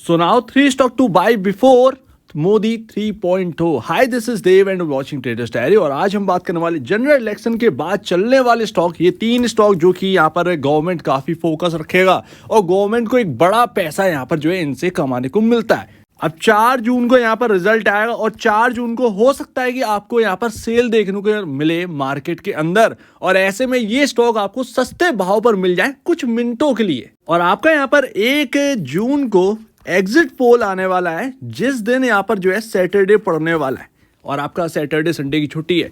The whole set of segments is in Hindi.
So now three stock to buy before Modi 3.0। Hi this is Dev and watching Traders Diary. और आज हम बात करने वाले जनरल इलेक्शन के बाद चलने वाले स्टॉक, ये 3 स्टॉक जो कि यहाँ पर गवर्नमेंट काफी फोकस रखेगा और गवर्नमेंट को एक बड़ा पैसा यहाँ पर जो है इनसे कमाने को मिलता है। अब 4 जून को यहाँ पर रिजल्ट आएगा और 4 जून को हो सकता है कि आपको यहाँ पर सेल देखने को मिले मार्केट के अंदर, और ऐसे में ये स्टॉक आपको सस्ते भाव पर मिल जाए कुछ मिनटों के लिए। और आपका यहाँ पर 1 जून को एग्जिट पोल आने वाला है, जिस दिन यहाँ पर जो है सैटरडे पड़ने वाला है और आपका सैटरडे संडे की छुट्टी है।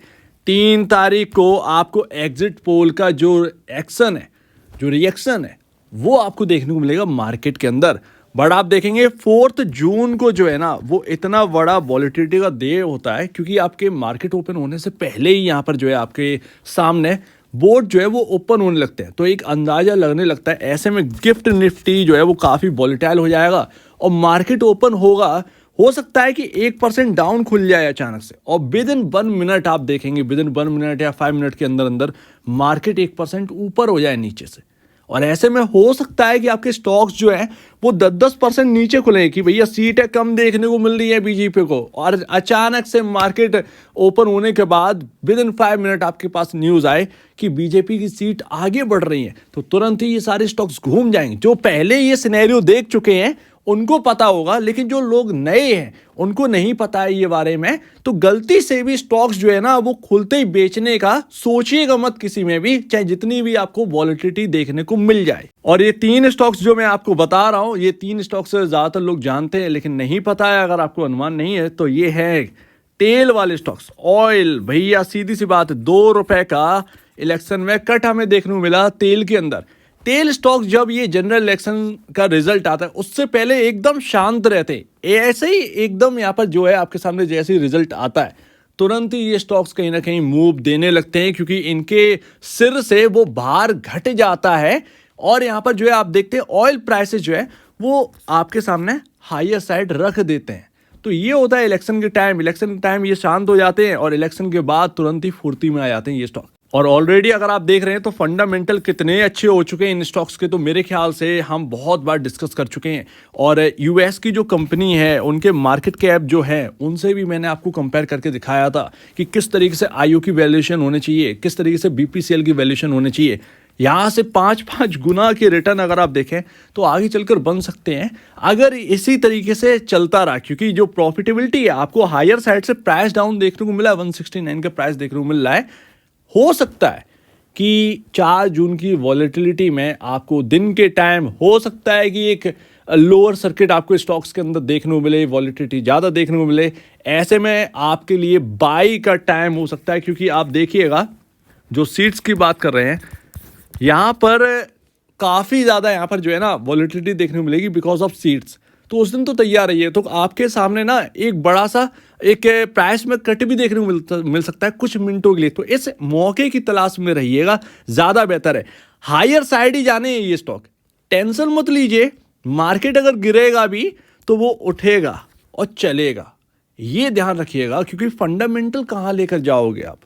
3 तारीख को आपको एग्जिट पोल का जो एक्शन है, जो रिएक्शन है, वो आपको देखने को मिलेगा मार्केट के अंदर। बट आप देखेंगे 4 जून को जो है ना, वो इतना बड़ा वॉलेटिलिटी का डे होता है क्योंकि आपके मार्केट ओपन होने से पहले ही यहाँ पर जो है आपके सामने बोर्ड जो है वो ओपन होने लगते हैं, तो एक अंदाजा लगने लगता है। ऐसे में गिफ्ट निफ्टी जो है वो काफ़ी वॉलेटाइल हो जाएगा और मार्केट ओपन होगा, हो सकता है कि 1% डाउन खुल जाए अचानक से, और विद इन 1 मिनट आप देखेंगे, विद इन 1 मिनट या 5 मिनट के अंदर अंदर मार्केट 1% ऊपर हो जाए नीचे से। और ऐसे में हो सकता है कि आपके स्टॉक्स जो है वो 10% नीचे खुले कि भैया सीटें कम देखने को मिल रही है बीजेपी को, और अचानक से मार्केट ओपन होने के बाद विद इन 5 मिनट आपके पास न्यूज़ आए कि बीजेपी की सीट आगे बढ़ रही है, तो तुरंत ही ये सारे स्टॉक्स घूम जाएंगे। जो पहले ये सिनेरियो देख चुके हैं उनको पता होगा, लेकिन जो लोग नए हैं उनको नहीं पता है ये बारे में, तो गलती से भी स्टॉक्स जो है ना वो खुलते ही बेचने का सोचिएगा मत किसी में भी, चाहे जितनी भी आपको वॉलेटिलिटी देखने को मिल जाए। और ये 3 स्टॉक्स जो मैं आपको बता रहा हूं, ये 3 स्टॉक्स ज्यादातर लोग जानते हैं लेकिन नहीं पता है, अगर आपको अनुमान नहीं है तो ये है तेल वाले स्टॉक्स। ऑयल भैया, सीधी सी बात, 2 रुपए का इलेक्शन में कट हमें देखने को मिला तेल के अंदर। तेल स्टॉक जब ये जनरल इलेक्शन का रिजल्ट आता है उससे पहले एकदम शांत रहते, ऐसे ही एकदम यहाँ पर जो है आपके सामने जैसे ही रिजल्ट आता है तुरंत ही ये स्टॉक्स कहीं ना कहीं मूव देने लगते हैं, क्योंकि इनके सिर से वो भार घट जाता है। और यहाँ पर जो है आप देखते हैं ऑयल प्राइसेस जो है वो आपके सामने हायर साइड रख देते हैं। तो ये होता है इलेक्शन के टाइम। इलेक्शन के टाइम ये शांत हो जाते हैं और इलेक्शन के बाद तुरंत ही फुर्ती में आ जाते हैं ये स्टॉक। और ऑलरेडी अगर आप देख रहे हैं तो फंडामेंटल कितने अच्छे हो चुके हैं इन स्टॉक्स के, तो मेरे ख्याल से हम बहुत बार डिस्कस कर चुके हैं। और यूएस की जो कंपनी है उनके मार्केट कैप जो है उनसे भी मैंने आपको कंपेयर करके दिखाया था कि किस तरीके से आईओ की वैल्यूएशन होनी चाहिए, किस तरीके से बीपीसीएल की वैल्यूएशन होनी चाहिए। यहाँ से 5-5 गुना के रिटर्न अगर आप देखें तो आगे चलकर बन सकते हैं अगर इसी तरीके से चलता रहा, क्योंकि जो प्रॉफिटेबिलिटी है आपको हायर साइड से प्राइस डाउन देखने को मिला है, 169 का प्राइस देखने को मिल रहा है। हो सकता है कि 4 जून की वॉलेटिलिटी में आपको दिन के टाइम हो सकता है कि एक लोअर सर्किट आपको स्टॉक्स के अंदर देखने को मिले, वॉलेटिलिटी ज़्यादा देखने को मिले। ऐसे में आपके लिए बाई का टाइम हो सकता है, क्योंकि आप देखिएगा जो सीट्स की बात कर रहे हैं यहाँ पर काफ़ी ज़्यादा यहाँ पर जो है ना वॉलेटिलिटी देखने को मिलेगी बिकॉज ऑफ सीट्स। तो उस दिन तो तैयार रहिए, तो आपके सामने ना एक बड़ा सा एक प्राइस में कट भी देखने को मिल सकता है कुछ मिनटों के लिए, तो इस मौके की तलाश में रहिएगा, ज़्यादा बेहतर है। हायर साइड ही जाने हैं ये स्टॉक, टेंशन मत लीजिए। मार्केट अगर गिरेगा भी तो वो उठेगा और चलेगा, ये ध्यान रखिएगा, क्योंकि फंडामेंटल कहाँ लेकर जाओगे आप।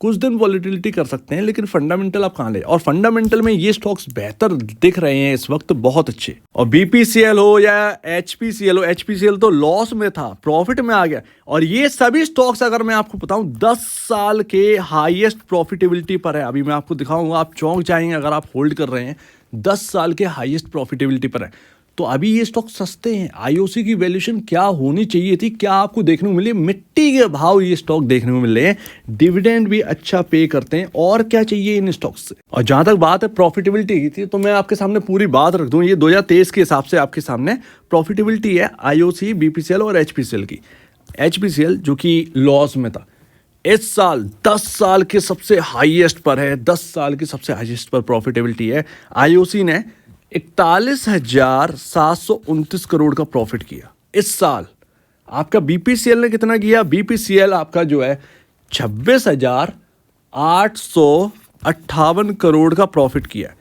कुछ दिन वॉलेटिलिटी कर सकते हैं लेकिन फंडामेंटल आप कहाँ ले, और फंडामेंटल में ये स्टॉक्स बेहतर दिख रहे हैं इस वक्त, बहुत अच्छे। और बीपीसीएल हो या एचपीसीएल हो, एचपीसीएल तो लॉस में था, प्रॉफिट में आ गया। और ये सभी स्टॉक्स अगर मैं आपको बताऊं 10 साल के हाईएस्ट प्रॉफिटेबिलिटी पर है। अभी मैं आपको दिखाऊंगा, आप चौंक जाएंगे अगर आप होल्ड कर रहे हैं, 10 साल के हाईएस्ट प्रॉफिटेबिलिटी पर है। तो अभी ये स्टॉक सस्ते हैं। आईओसी की वैल्यूएशन क्या होनी चाहिए थी, क्या आपको देखने को मिले, मिट्टी के भाव ये स्टॉक देखने को मिल रहे हैं। डिविडेंड भी अच्छा पे करते हैं, और क्या चाहिए इन स्टॉक्स से। और जहां तक बात है प्रॉफिटेबिलिटी की थी, तो मैं आपके सामने पूरी बात रख दूं, ये 2023 के हिसाब से आपके सामने प्रॉफिटेबिलिटी है आईओसी, बीपीसीएल और एचपीसीएल की। एचपीसीएल जो कि लॉस में था, इस साल 10 साल के सबसे हाईएस्ट पर है, 10 साल के सबसे हाईएस्ट पर प्रॉफिटेबिलिटी है। आईओसी ने 41,729 करोड़ का प्रॉफिट किया इस साल। आपका बीपीसीएल ने कितना किया, बीपीसीएल आपका जो है 26,858 करोड़ का प्रॉफिट किया,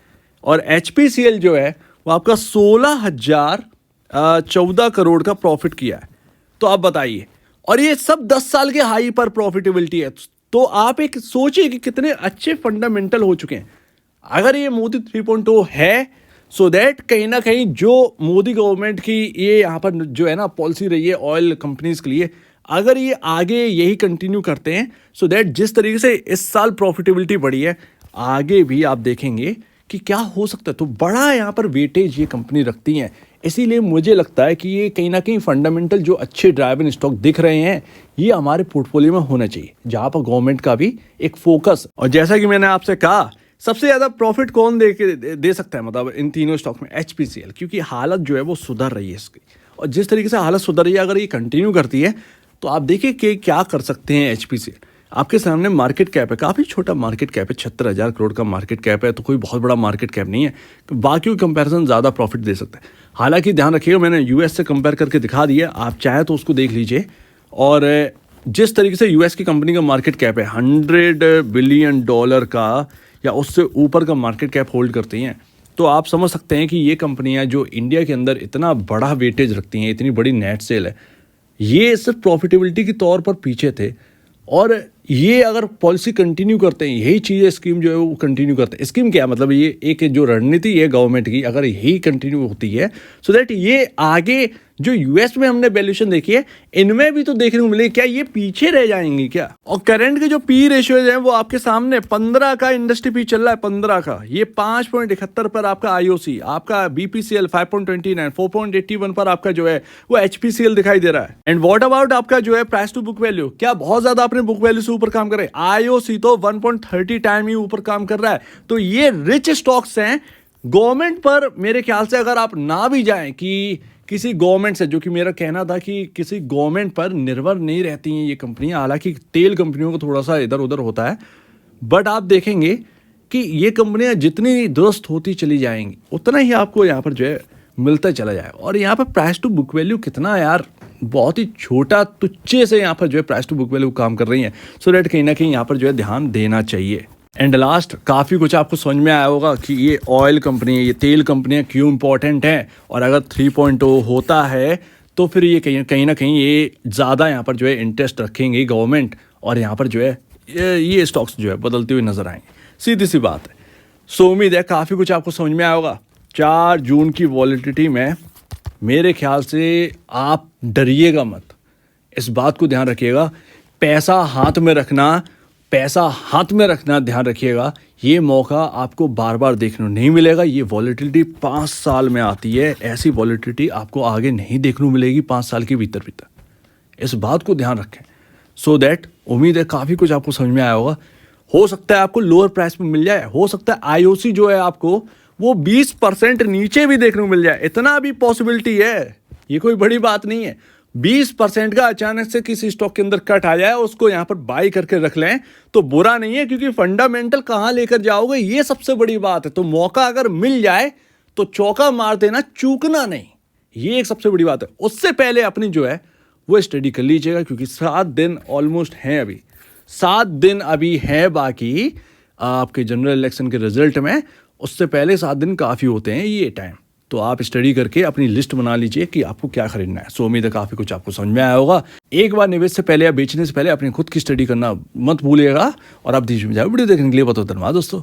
और एचपीसीएल जो है वो आपका 16,014 करोड़ का प्रॉफिट किया है। तो आप बताइए, और ये सब 10 साल के हाई पर प्रॉफिटेबिलिटी है, तो आप एक सोचिए कि कितने अच्छे फंडामेंटल हो चुके हैं। अगर ये मोदी 3.0 है सो दैट कहीं ना कहीं जो मोदी गवर्नमेंट की ये यहाँ पर जो है ना पॉलिसी रही है ऑयल कंपनीज के लिए, अगर ये आगे यही कंटिन्यू करते हैं, सो दैट जिस तरीके से इस साल प्रॉफिटेबिलिटी बढ़ी है, आगे भी आप देखेंगे कि क्या हो सकता है। तो बड़ा यहाँ पर वेटेज ये कंपनी रखती हैं, इसीलिए मुझे लगता है कि ये कहीं ना कहीं फंडामेंटल जो अच्छे ड्राइव इन स्टॉक दिख रहे हैं, ये हमारे पोर्टफोलियो में होना चाहिए, जहाँ पर गवर्नमेंट का भी एक फोकस। और जैसा कि मैंने आपसे कहा, सबसे ज़्यादा प्रॉफिट कौन दे सकता है, मतलब इन तीनों स्टॉक में HPCL, क्योंकि हालत जो है वो सुधर रही है इसकी, और जिस तरीके से हालत सुधर रही है, अगर ये कंटिन्यू करती है तो आप देखिए कि क्या कर सकते हैं HPCL। आपके सामने मार्केट कैप है, काफ़ी छोटा मार्केट कैप है, 76,000 करोड़ का मार्केट कैप है, तो कोई बहुत बड़ा मार्केट कैप नहीं है, बाकी कंपैरिजन ज़्यादा प्रॉफिट दे सकता है। हालांकि ध्यान रखिएगा, मैंने US से कंपेयर करके दिखा दिया, आप चाहे तो उसको देख लीजिए। और जिस तरीके से US की कंपनी का मार्केट कैप है $100 बिलियन का या उससे ऊपर का मार्केट कैप होल्ड करती हैं, तो आप समझ सकते हैं कि ये कंपनियां जो इंडिया के अंदर इतना बड़ा वेटेज रखती हैं, इतनी बड़ी नेट सेल है, ये सिर्फ प्रॉफिटेबिलिटी के तौर पर पीछे थे। और ये अगर पॉलिसी कंटिन्यू करते हैं, यही चीज़ें स्कीम जो है वो कंटिन्यू करते हैं। स्कीम क्या मतलब, ये एक जो रणनीति है गवर्नमेंट की, अगर यही कंटिन्यू होती है, सो दैट ये आगे जो US में हमने वैल्यूएशन देखी है, इनमें भी तो देखने को मिले। क्या ये पीछे रह जाएंगी क्या? और करंट के जो पी रेशियोज हैं वो आपके सामने 15 का इंडस्ट्री पी चल रहा है, 15 का। ये 5.71 पर आपका IOC, आपका BPCL 5.29, 4.81 पर आपका जो है वो HPCL दिखाई दे रहा है। एंड व्हाट अबाउट आपका जो है प्राइस टू बुक वैल्यू, क्या बहुत ज्यादा अपने बुक वैल्यू से ऊपर काम कर रहे हैं? IOC तो 1.30 टाइम ही ऊपर काम कर रहा है। तो ये रिच स्टॉक्स हैं। गवर्नमेंट पर मेरे ख्याल से अगर आप ना भी जाएं कि किसी गवर्नमेंट से, जो कि मेरा कहना था कि किसी गवर्नमेंट पर निर्भर नहीं रहती हैं ये कंपनियां, हालांकि तेल कंपनियों को थोड़ा सा इधर उधर होता है, बट आप देखेंगे कि ये कंपनियां जितनी दुरुस्त होती चली जाएंगी, उतना ही आपको यहाँ पर जो है मिलता चला जाए। और यहाँ पर प्राइस टू बुक वैल्यू कितना यार, बहुत ही छोटा तुच्छे से यहाँ पर जो है प्राइस टू बुक वैल्यू काम कर रही है। सो दैट कहीं ना कहीं यहाँ पर जो है ध्यान देना चाहिए। एंड लास्ट, काफ़ी कुछ आपको समझ में आया होगा कि ये ऑयल कंपनी, ये तेल कंपनियां क्यों इंपॉर्टेंट हैं, और अगर 3.0 होता है तो फिर ये कहीं ना कहीं ये ज़्यादा यहाँ पर जो है इंटरेस्ट रखेंगे गवर्नमेंट, और यहाँ पर जो है ये स्टॉक्स जो है बदलते हुए नजर आएंगे। सीधी सी बात है। सो उम्मीद है काफ़ी कुछ आपको समझ में आया होगा। 4 जून की वॉलेटिलिटी में मेरे ख्याल से आप डरिएगा मत, इस बात को ध्यान रखिएगा। पैसा हाथ में रखना ध्यान रखिएगा। ये मौका आपको बार बार देखने को नहीं मिलेगा। ये वॉलेटिलिटी 5 साल में आती है, ऐसी वॉलेटिलिटी आपको आगे नहीं देखने को मिलेगी 5 साल के भीतर। इस बात को ध्यान रखें। सो दैट उम्मीद है काफ़ी कुछ आपको समझ में आया होगा। हो सकता है आपको लोअर प्राइस में मिल जाए, हो सकता है IOC जो है आपको वो 20% नीचे भी देखने को मिल जाए, इतना भी पॉसिबिलिटी है। ये कोई बड़ी बात नहीं है। 20% का अचानक से किसी स्टॉक के अंदर कट आ जाए, उसको यहाँ पर बाई करके रख लें तो बुरा नहीं है, क्योंकि फंडामेंटल कहाँ लेकर जाओगे ये सबसे बड़ी बात है। तो मौका अगर मिल जाए तो चौका मार देना, चूकना नहीं, ये एक सबसे बड़ी बात है। उससे पहले अपनी जो है वो स्टडी कर लीजिएगा, क्योंकि 7 दिन ऑलमोस्ट हैं, अभी 7 दिन अभी है बाकी आपके जनरल इलेक्शन के रिजल्ट में। उससे पहले 7 दिन काफ़ी होते हैं ये टाइम। तो आप स्टडी करके अपनी लिस्ट बना लीजिए कि आपको क्या खरीदना है। सो उम्मीद है काफ़ी कुछ आपको समझ में आया होगा। एक बार निवेश से पहले या बेचने से पहले अपनी खुद की स्टडी करना मत भूलिएगा। और आप वीडियो देखने के लिए बहुत धन्यवाद दोस्तों।